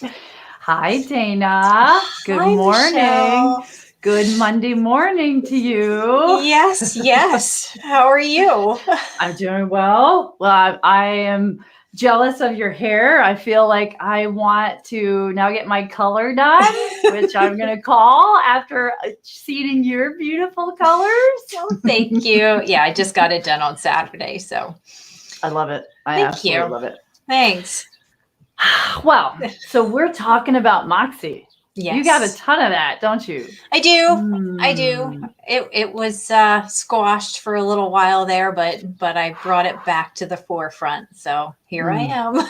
Hi, Dana. Good Hi, morning. Michelle. Good Monday morning to you. Yes. How are you? I'm doing well. I am jealous of your hair. I feel like I want to now get my color done, which I'm going to call after seeing your beautiful colors. Oh, thank you. Yeah, I just got it done on Saturday, so I love it. I thank absolutely you. love it. Thanks. Well, so we're talking about Moxie. You got a Yes, ton of that, don't you? I do. I do. Mm. It was squashed for a little while there, but I brought it back to the forefront. So here I Mm. am.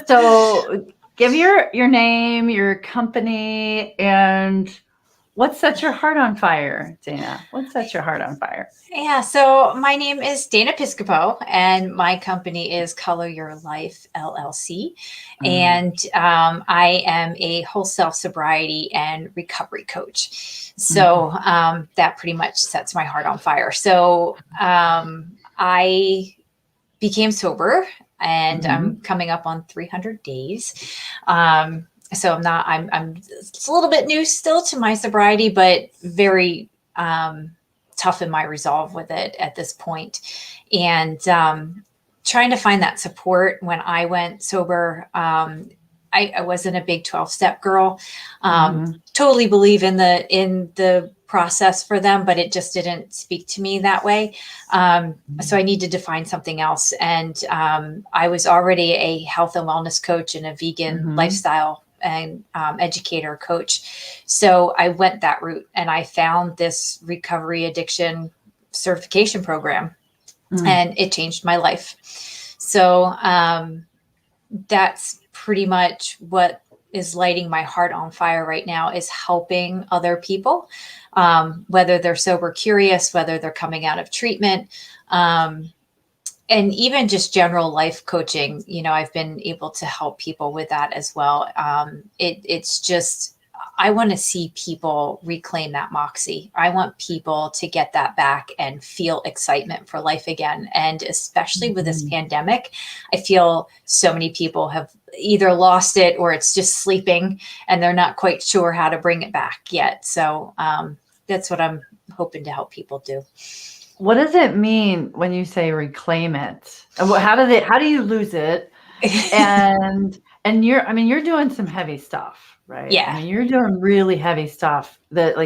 So give your name, your company, and what set your heart on fire, Dana? What set your heart on fire? Yeah, so my name is Dana Piscopo, and my company is Color Your Life LLC. Mm, And I am a wholesale sobriety and recovery coach. So mhm, that pretty much sets my heart on fire. So I became sober, and I'm mhm, coming up on 300 days. So I'm it's a little bit new still to my sobriety, but very tough in my resolve with it at this point. And trying to find that support when I went sober. I wasn't a big 12 step girl. mhm, Totally believe in the process for them, but it just didn't speak to me that way. So I needed to find something else. And I was already a health and wellness coach and a vegan mhm, lifestyle and educator coach. So I went that route, and I found this recovery addiction certification program, mm, and it changed my life. So that's pretty much what is lighting my heart on fire right now, is helping other people, whether they're sober curious, whether they're coming out of treatment, um, and even just general life coaching. I've been able to help people with that as well. It's just, I want to see people reclaim that moxie. I want people to get that back and feel excitement for life again. And especially with this mhm. pandemic, I feel so many people have either lost it, or it's just sleeping and they're not quite sure how to bring it back yet. So that's what I'm hoping to help people do. What does it mean when you say reclaim it? And how do you lose it? And you're doing some heavy stuff, right? I Yeah. mean, you're doing really heavy stuff that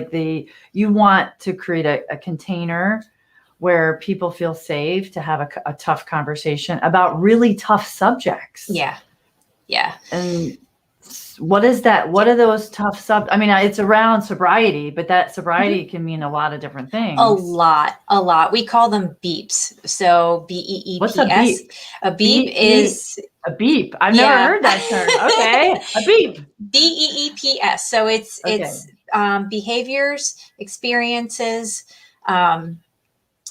you want to create a container where people feel safe to have a tough conversation about really tough subjects. Yeah. Yeah. And what is that? What are those tough I mean, it's around sobriety, but that sobriety can mean a lot of different A things. lot, a lot. We call them beeps. So What's a BEEPS. beep? A beep B is, a beep. I've never yeah, heard that term. Okay, a beep. BEEPS. So Okay. it's behaviors, experiences.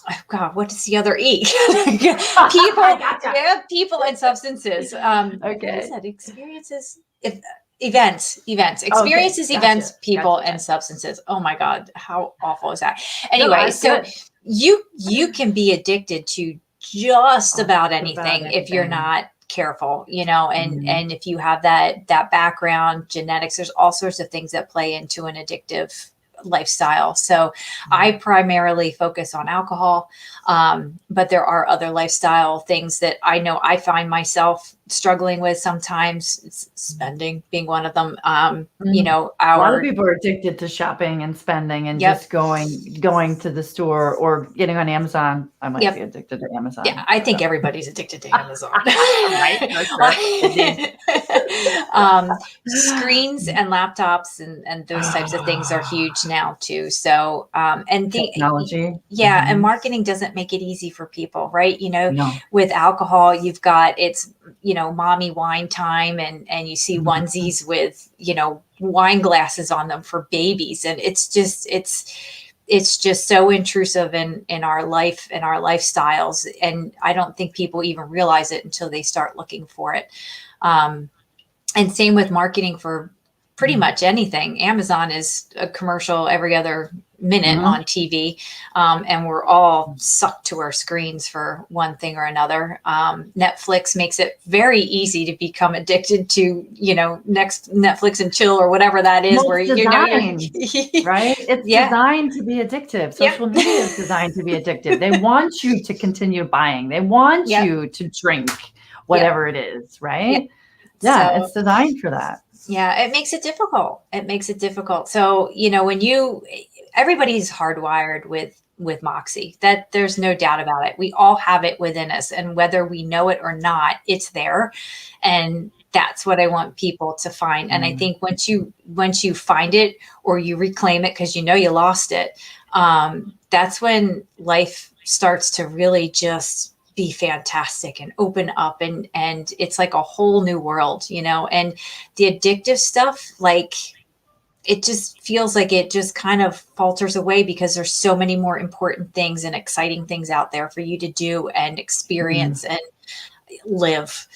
Oh God, what is the other E? I People, gotcha. yeah, people and substances. What is Okay. that? Experiences, if, events, Okay. experiences, Gotcha. events, people, Gotcha. and Gotcha. substances. Oh my God, how awful is that? No, Anyway, that's so good. you can be addicted to just Oh, about just about anything if you're anything. not careful, and Mhm. if you have that background, genetics, there's all sorts of things that play into an addictive lifestyle. So I primarily focus on alcohol, but there are other lifestyle things that I know I find myself struggling with sometimes. Spending being one of them. Mm. A lot of Our people are addicted to shopping and spending and Yep, just going to the store or getting on Amazon. I might be yep. addicted to Yeah, Amazon. I I don't think know. everybody's addicted to Amazon. Right? For sure. Indeed. um, Screens and laptops and those types of things are huge now too. So, Technology. yeah, and Mhm. marketing doesn't make it easy for people, right? No. With alcohol, you've got mommy wine time, and you see Mhm. onesies with wine glasses on them for babies, and it's just so intrusive in our life and our lifestyles, and I don't think people even realize it until they start looking for it. um, and same with marketing for pretty Mm. much anything. Amazon is a commercial every other minute on TV. And we're all sucked to our screens for one thing or another. Netflix makes it very easy to become addicted to, next Netflix and chill or whatever that is, Well, where it's designed, right? It's designed to be addictive. Social media is designed to be addictive. They want you to continue buying. They want you to drink whatever it is, right? Yeah, so, it's designed for that. Yeah, it makes it difficult. So, everybody's hardwired with Moxie. That there's no doubt about it. We all have it within us, and whether we know it or not, it's there. And that's what I want people to find. And I think once you find it or you reclaim it because you lost it, that's when life starts to really just be fantastic and open up, and it's like a whole new world, and the addictive stuff, like, it just feels like it just kind of falters away because there's so many more important things and exciting things out there for you to do and experience and live,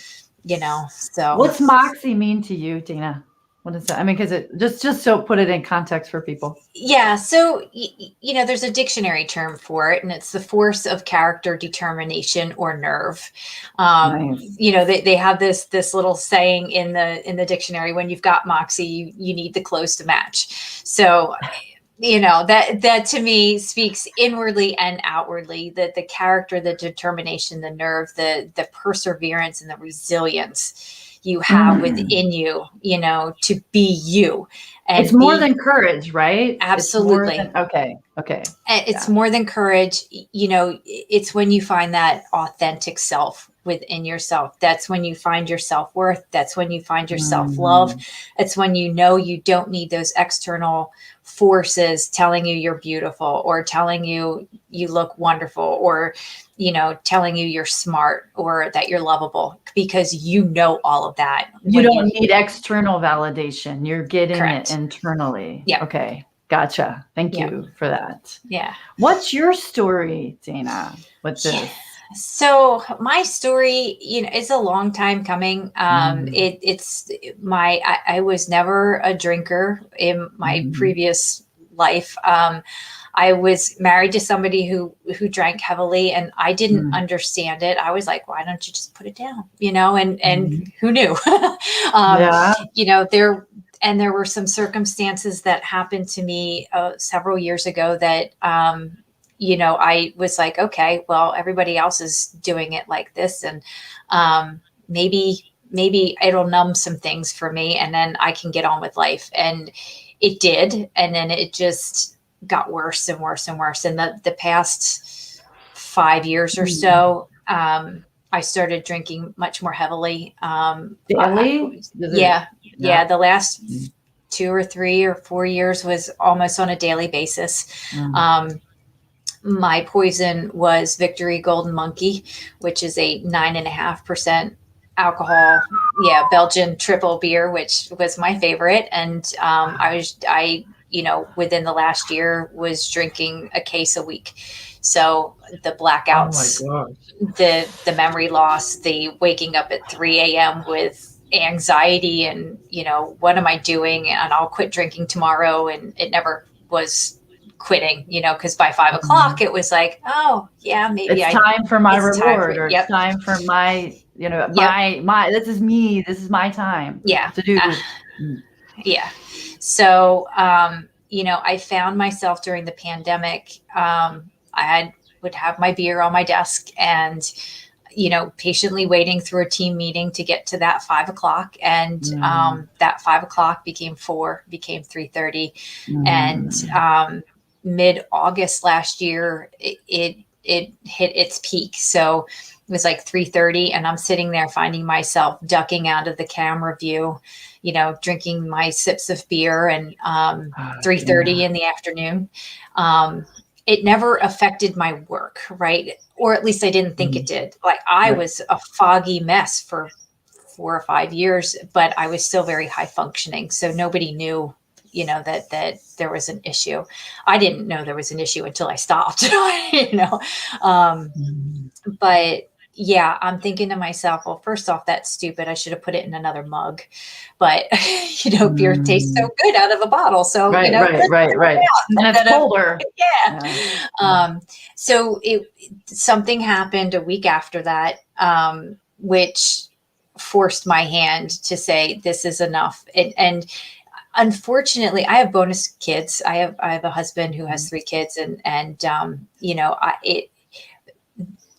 so. What's Moxie mean to you, Dana? What is that? I mean, because it just so put it in context for people. Yeah. So, there's a dictionary term for it, and it's the force of character, determination, or nerve. Nice. They have this little saying in the dictionary: when you've got Moxie, you need the clothes to match. So, that to me speaks inwardly and outwardly, that the character, the determination, the nerve, the perseverance, and the resilience you have within you, to be you. And it's more than courage, right? Absolutely. Okay. It's more than courage. It's when you find that authentic self within yourself. That's when you find your self-worth. That's when you find your self-love. It's when you don't need those external forces telling you you're beautiful, or telling you you look wonderful, or telling you you're smart, or that you're lovable, because all of that. You don't need external validation. You're getting Correct. It internally. Yeah. Okay. Gotcha. Thank you for that. Yeah. What's your story, Dana, with this? Yeah. So my story, it's a long time coming. I was never a drinker in my previous life. I was married to somebody who drank heavily, and I didn't understand it. I was like, why don't you just put it down? And who knew? There were some circumstances that happened to me several years ago that, I was like, okay, well, everybody else is doing it like this, and maybe it'll numb some things for me, and then I can get on with life. And it did, and then it just got worse and worse and worse. And the past 5 years or so, I started drinking much more heavily. Daily? The last 2 or 3 or 4 years was almost on a daily basis. My poison was Victory Golden Monkey, which is a 9.5% alcohol, Belgian triple beer, which was my favorite. And I within the last year was drinking a case a week. So the blackouts, the memory loss, the waking up at 3 a.m. with anxiety and, what am I doing? And I'll quit drinking tomorrow. And it never was quitting, because by 5 o'clock it was like, oh yeah, maybe it's time for my reward, or it's time for my, my, this is me, this is my time to do this. So, I found myself during the pandemic, would have my beer on my desk and, patiently waiting through a team meeting to get to that 5 o'clock. And that 5 o'clock became 4, became 3:30. And mid-August last year, it hit its peak. So it was like 3:30, and I'm sitting there finding myself ducking out of the camera view, drinking my sips of beer, and 3:30 in the afternoon. It never affected my work, right? Or at least I didn't think it did. Like, I was a foggy mess for 4 or 5 years, but I was still very high functioning. So nobody knew, that there was an issue. I didn't know there was an issue until I stopped, But yeah, I'm thinking to myself, well, first off, that's stupid. I should have put it in another mug. But, beer tastes so Mm. good out of a bottle. So, Right, let's right, throw it right. out And it's instead of, colder. yeah. Yeah. So something happened a week after that, which forced my hand to say, this is enough. And unfortunately, I have bonus kids. I have a husband who has 3 kids, and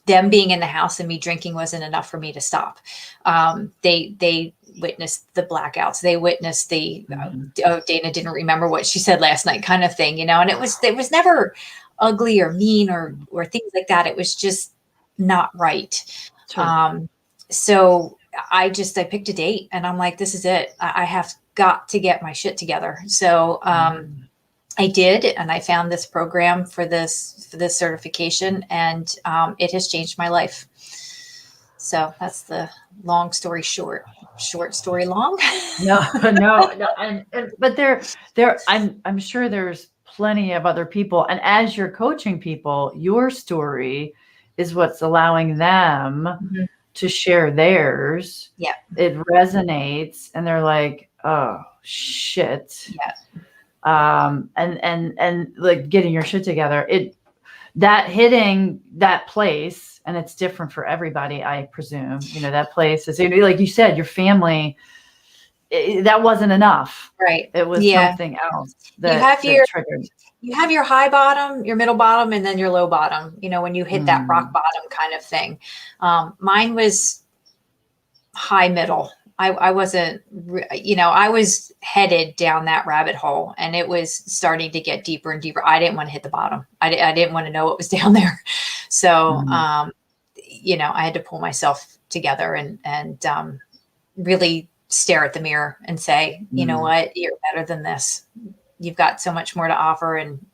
them being in the house and me drinking wasn't enough for me to stop. They witnessed the blackouts. They witnessed the oh, Dana didn't remember what she said last night kind of thing, and it was never ugly or mean or things like that. It was just not right. Sure. So I picked a date and I'm like, this is it. I have got to get my shit together. So I did, and I found this program for this certification, and it has changed my life. So that's the long story short. Short story long. No, no. But I'm sure there's plenty of other people. And as you're coaching people, your story is what's allowing them to share theirs. Yeah. It resonates and they're like, oh shit. Yeah. And like getting your shit together, that hitting that place, and it's different for everybody, I presume, that place is, like you said, your family, that wasn't enough. Right. It was something else that triggered. You have your high bottom, your middle bottom, and then your low bottom, when you hit that rock bottom kind of thing. Mine was high middle. I wasn't, I was headed down that rabbit hole, and it was starting to get deeper and deeper. I didn't want to hit the bottom. I didn't want to know what was down there. So, I had to pull myself together and really stare at the mirror and say, you know what, you're better than this. You've got so much more to offer, and,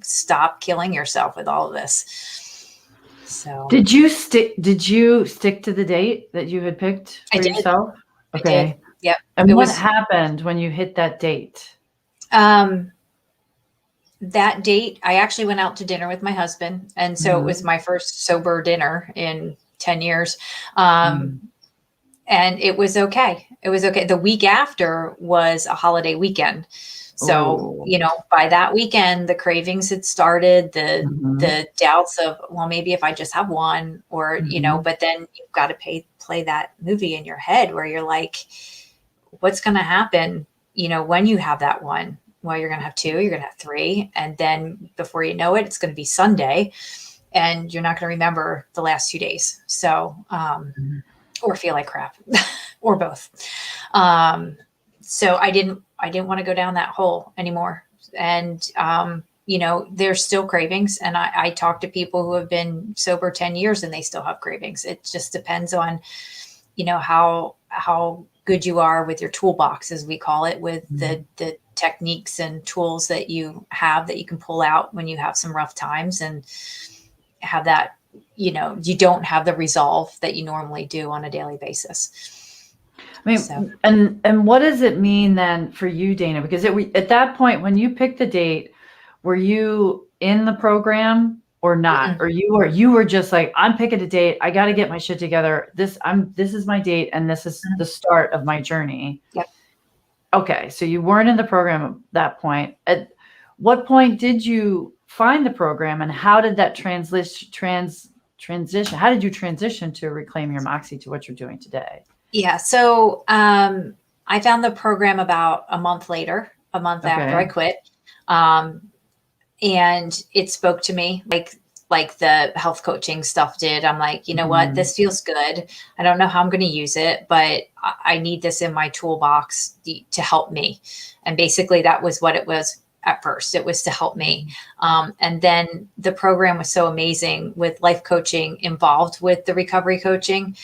stop killing yourself with all of this. So did you stick to the date that you had picked for yourself? Okay. Yep. And what happened when you hit that date? That date, I actually went out to dinner with my husband. And so it was my first sober dinner in 10 years. And it was okay. It was okay. The week after was a holiday weekend. So, by that weekend, the cravings had started, the doubts of, well, maybe if I just have one, or, but then you've got to play that movie in your head where you're like, what's going to happen, when you have that one? Well, you're going to have 2, you're going to have 3. And then before you know it, it's going to be Sunday, and you're not going to remember the last 2 days. So, or feel like crap or both. So I didn't want to go down that hole anymore. And, there's still cravings. And I talk to people who have been sober 10 years and they still have cravings. It just depends on, how good you are with your toolbox, as we call it, with the techniques and tools that you have that you can pull out when you have some rough times, and have that, you don't have the resolve that you normally do on a daily basis. I mean, and what does it mean then for you, Dana? Because at that point, when you picked the date, were you in the program or not? Or you were just like, I'm picking a date. I got to get my shit together. This is my date, and this is the start of my journey. Yep. Okay, so you weren't in the program at that point. At what point did you find the program, and how did that transition? How did you transition to Reclaim Your Moxie to what you're doing today? Yeah. So I found the program about a month after I quit. And it spoke to me like the health coaching stuff did. I'm like, you know what, this feels good. I don't know how I'm going to use it, but I need this in my toolbox to help me. And basically that was what it was at first. It was to help me. And then the program was so amazing with life coaching involved with the recovery coaching,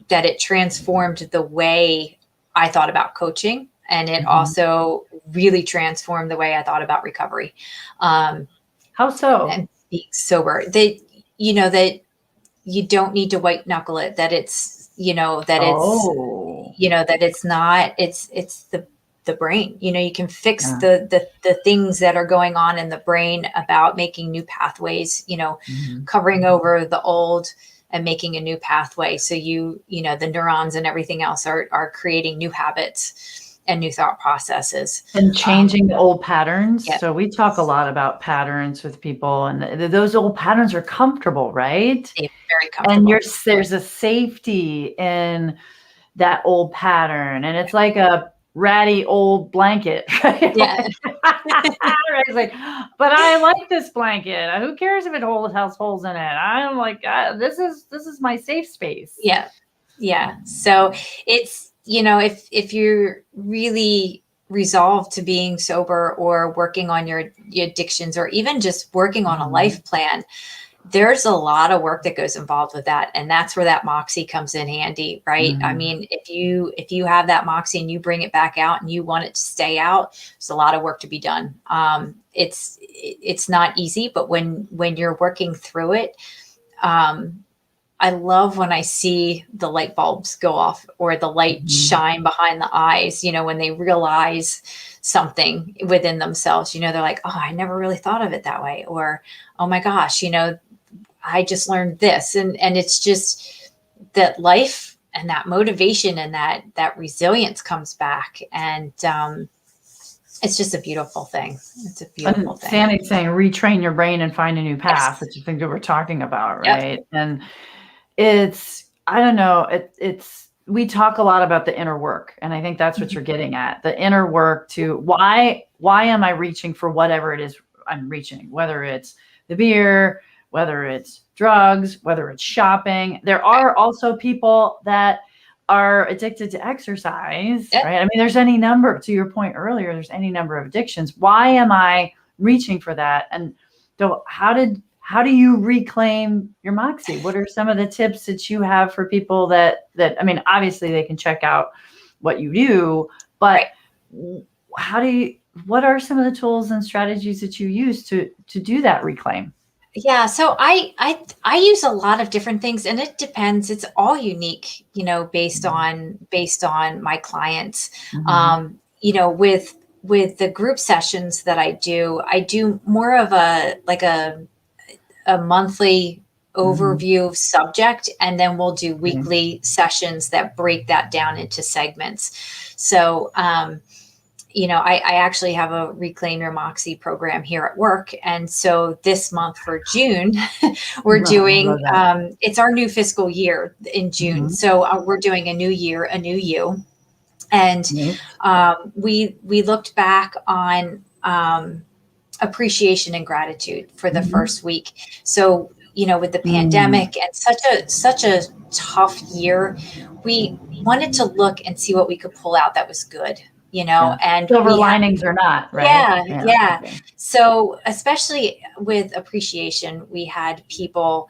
that it transformed the way I thought about coaching. And it also really transformed the way I thought about recovery. How so? And being sober, that you don't need to white knuckle it, that it's, that it's not, it's the brain, you can fix the things that are going on in the brain about making new pathways, covering over the old and making a new pathway. So the neurons and everything else are creating new habits and new thought processes. And changing the old patterns. Yep. So we talk a lot about patterns with people, and those old patterns are comfortable, right? They're very comfortable. And there's a safety in that old pattern. And it's like a ratty old blanket, right? Yeah. It's like, but I like this blanket. Who cares if it has holes in it? I'm like, this is my safe space. Yeah. Yeah. So it's, if you're really resolved to being sober or working on your addictions, or even just working on a life plan, there's a lot of work that goes involved with that. And that's where that Moxie comes in handy, right? I mean, if you have that Moxie and you bring it back out and you want it to stay out, there's a lot of work to be done. It's not easy, but when you're working through it, I love when I see the light bulbs go off or the light shine behind the eyes, when they realize something within themselves, they're like, oh, I never really thought of it that way. Or, oh my gosh, I just learned this. And it's just that life and that motivation and that resilience comes back. And it's just a beautiful thing. It's a beautiful thing. Sandy's saying retrain your brain and find a new path, which I think that we're talking about, right? Yep. And I don't know, we talk a lot about the inner work, and I think that's what you're getting at, the inner work to why am I reaching for whatever it is I'm reaching, whether it's the beer, whether it's drugs, whether it's shopping. There are also people that are addicted to exercise, right? I mean, there's any number, to your point earlier, there's any number of addictions. Why am I reaching for that? And so how do you reclaim your Moxie? What are some of the tips that you have for people that I mean, obviously they can check out what you do, but what are some of the tools and strategies that you use to do that reclaim? Yeah. So I use a lot of different things, and it depends. It's all unique, based on my clients. With the group sessions that I do more of a monthly overview of subject, and then we'll do weekly sessions that break that down into segments. So, I actually have a Reclaim Your Moxie program here at work. And so this month for June, we're doing, it's our new fiscal year in June. So we're doing a new year, a new you. And we looked back on appreciation and gratitude for the first week. So, with the pandemic and such a tough year, we wanted to look and see what we could pull out that was good, and silver linings or not, right? Yeah. So especially with appreciation, we had people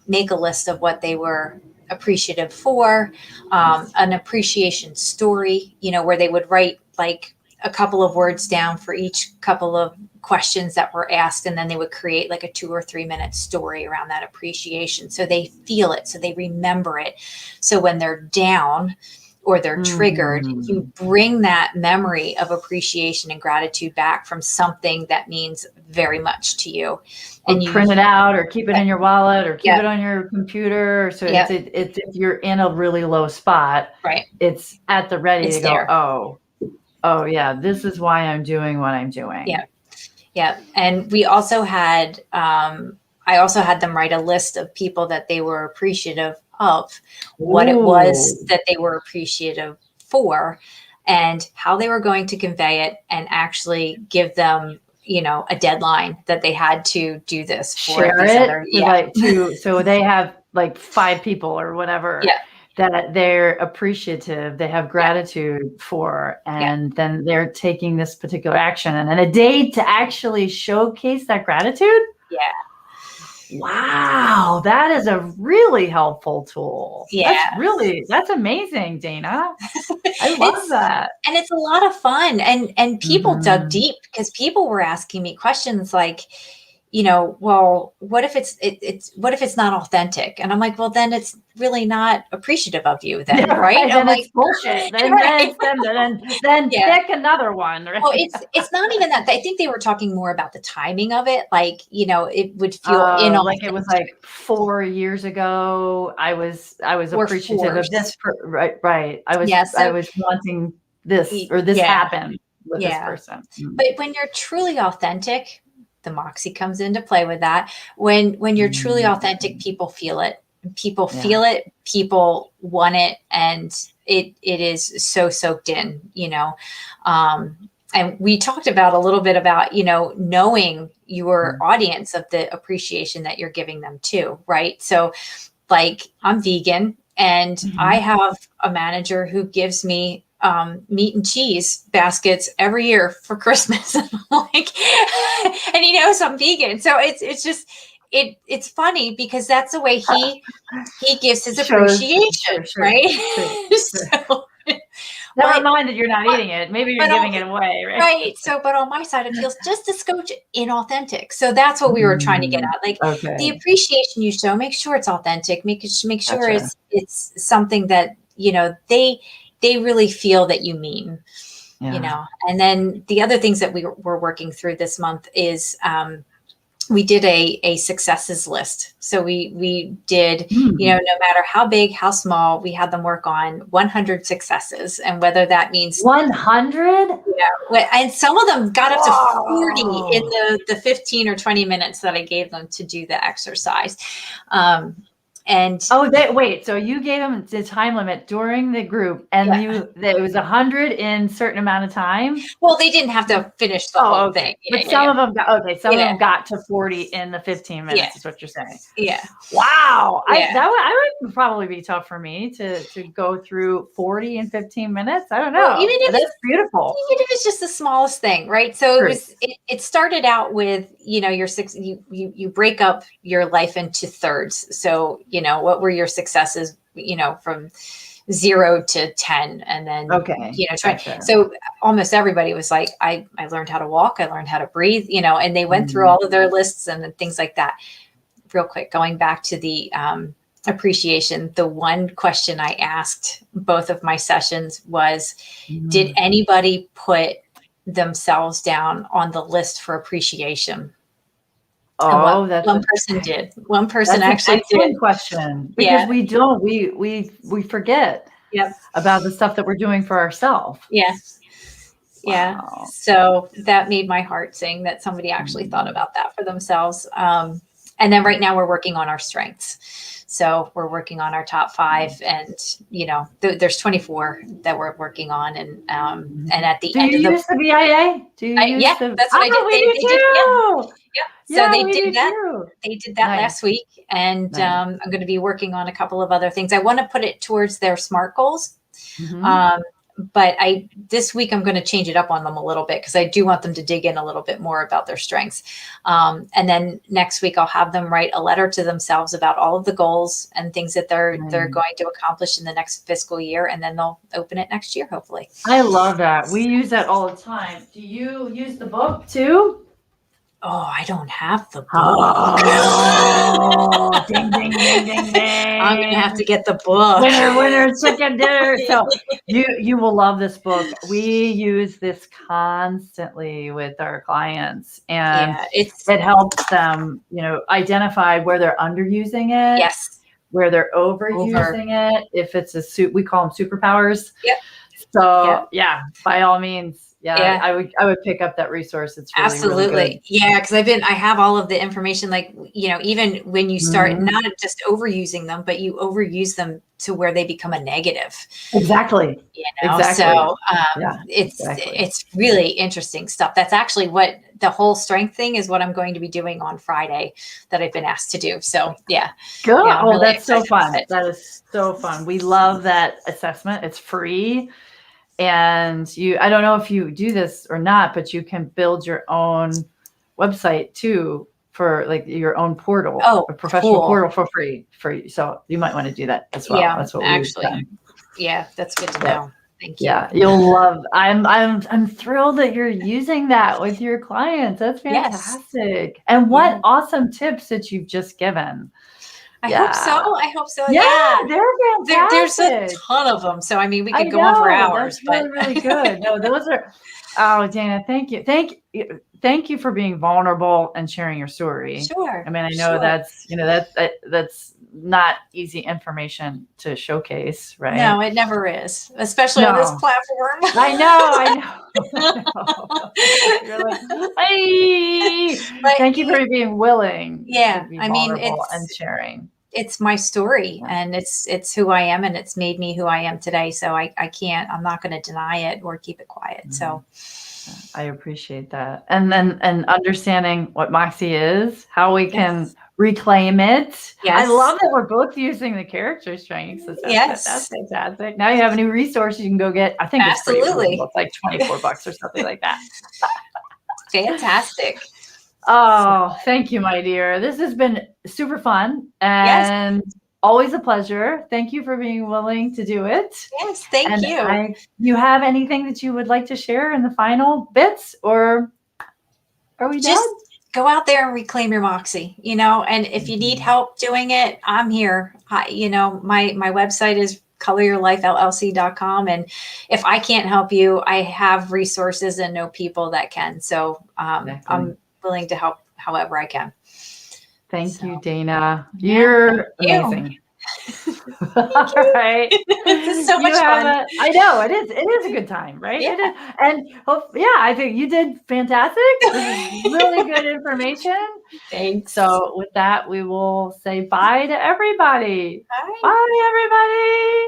make a list of what they were appreciative for, an appreciation story, where they would write like a couple of words down for each couple of questions that were asked. And then they would create like a 2 or 3 minute story around that appreciation. So they feel it. So they remember it. So when they're down or they're triggered, you bring that memory of appreciation and gratitude back from something that means very much to you. And you print it out or keep it in your wallet or keep it on your computer. So it's if you're in a really low spot, right, it's at the ready to go, oh yeah, this is why I'm doing what I'm doing. Yeah. And we also had, I also had them write a list of people that they were appreciative of, what it was that they were appreciative for, and how they were going to convey it, and actually give them, a deadline that they had to do this for. Share it. So they have like 5 people or whatever. That they're appreciative, they have gratitude for, and then they're taking this particular action, and then a day to actually showcase that gratitude. Wow, that is a really helpful tool. That's amazing, Dana. I love that. And it's a lot of fun. And people dug deep, because people were asking me questions like, well, what if what if it's not authentic? And I'm like, well, then it's really not appreciative of you then, Yeah, right? Then I'm like, it's bullshit. Then right. then Yeah. pick another one. Right? Well, it's not even that. I think they were talking more about the timing of it. Like, it would feel inauthentic. Like it was like 4 years ago. I was Or appreciative of this. forced. Right. I Yeah. So was wanting this, or this yeah. happened with this person. But when you're truly authentic, the Moxie comes into play with that. When you're truly authentic, people feel it. People feel it. People want it, and it is so soaked in. And we talked about a little bit about knowing your audience of the appreciation that you're giving them too, right? So, like, I'm vegan, and I have a manager who gives me meat and cheese baskets every year for Christmas. And I'm like, and he knows I'm vegan. So it's just, it's funny because that's the way he gives his appreciation, right? So, never mind that you're not eating it. Maybe you're giving it away, right? Right. So, but on my side, it feels just a scotch inauthentic. So that's what we were trying to get at. Like the appreciation you show, make sure it's authentic. Make sure it's something that they really feel that you mean. And then the other things that we're working through this month is we did a successes list. So we did, no matter how big, how small, we had them work on 100 successes, and whether that means 100. Yeah. And some of them got up to 40 in the 15 or 20 minutes that I gave them to do the exercise. And wait, so you gave them the time limit during the group, and it was 100 in certain amount of time. Well, they didn't have to finish the whole thing. But some of them got some of them got to 40 in the 15 minutes. Is what you're saying? Yeah. Wow. That would probably be tough for me to go through 40 in 15 minutes. I don't know. Well, even if that's beautiful. Even if it's just the smallest thing, right? So it started out with your six. You break up your life into thirds. So what were your successes? From 0 to 10, and then gotcha. So almost everybody was like, I learned how to walk, I learned how to breathe, and they went through all of their lists and things like that. Real quick, going back to the appreciation, the one question I asked both of my sessions was, did anybody put themselves down on the list for appreciation? That's one person did. One person actually did. Question, because we don't. We forget. About the stuff that we're doing for ourselves. Wow. So that made my heart sing that somebody actually thought about that for themselves. And then right now we're working on our strengths. So we're working on our top 5, and there's 24 that we're working on, and at the end of the BIA? Do you use that's what I did. We do. So they did that. They did that Nice. last week, and I'm going to be working on a couple of other things. I want to put it towards their SMART goals. But this week I'm going to change it up on them a little bit because I do want them to dig in a little bit more about their strengths. And then next week I'll have them write a letter to themselves about all of the goals and things that they're going to accomplish in the next fiscal year, and then they'll open it next year, hopefully. I love that. We use that all the time. Do you use the book too? Oh, I don't have the book. Oh, ding, ding, ding, ding, ding. I'm going to have to get the book. Winner, chicken dinner. So you will love this book. We use this constantly with our clients, and it helps them, identify where they're underusing it. Yes. Where they're overusing it. If it's we call them superpowers. Yep. So by all means. I would pick up that resource. It's really, absolutely. Really good. Because I have all of the information, like, even when you start not just overusing them, but you overuse them to where they become a negative. Exactly. Exactly. So it's really interesting stuff. That's actually what the whole strength thing is, what I'm going to be doing on Friday that I've been asked to do. So good. Really that's so fun. That is so fun. We love that assessment. It's free. And I don't know if you do this or not, but you can build your own website too, for like your own portal, a professional portal for free. So you might want to do that as well. Yeah, that's what actually. Yeah, that's good to know. Thank you. Yeah, you'll love. I'm thrilled that you're using that with your clients. That's Yes. fantastic. And what awesome tips that you've just given. I hope so. I hope so. Yeah, Yeah. they're There's a fantastic. ton of them. So, I mean, we I could go on for know. hours, That's but really, really good. No, those are. Oh, Dana, thank you. Thank you for being vulnerable and sharing your story. sure. I mean, I know Sure. that's, that's not easy information to showcase, right? No, it never is, especially on this No. platform. I know. You're like, hey, But thank you for being willing to yeah, be I mean, vulnerable and sharing. it's my story, Yeah. and it's who I am, and it's made me who I am today. So I'm not going to deny it or keep it quiet. So I appreciate that. And then and understanding what Moxie is, how we can reclaim it. I Yes. love that we're both using the character strengths. So that's fantastic. Now you have a new resource you can go get. I think it's pretty Absolutely. reasonable. It's like $24 or something like that. Fantastic. Oh, thank you, my dear. This has been super fun and always a pleasure. Thank you for being willing to do it. Yes, thank you. You have anything that you would like to share in the final bits, or are we Just done? go out there and reclaim your moxie, and if you need help doing it, I'm here. My website is coloryourlifellc.com. And if I can't help you, I have resources and know people that can. So I'm willing to help however I can. Thank you, Dana. You're amazing. All right. This is so much fun. I know it is. It is a good time, right? Yeah. It is. And I think you did fantastic. This is really good information. Thanks. So with that, we will say bye to everybody. Bye. Bye, everybody.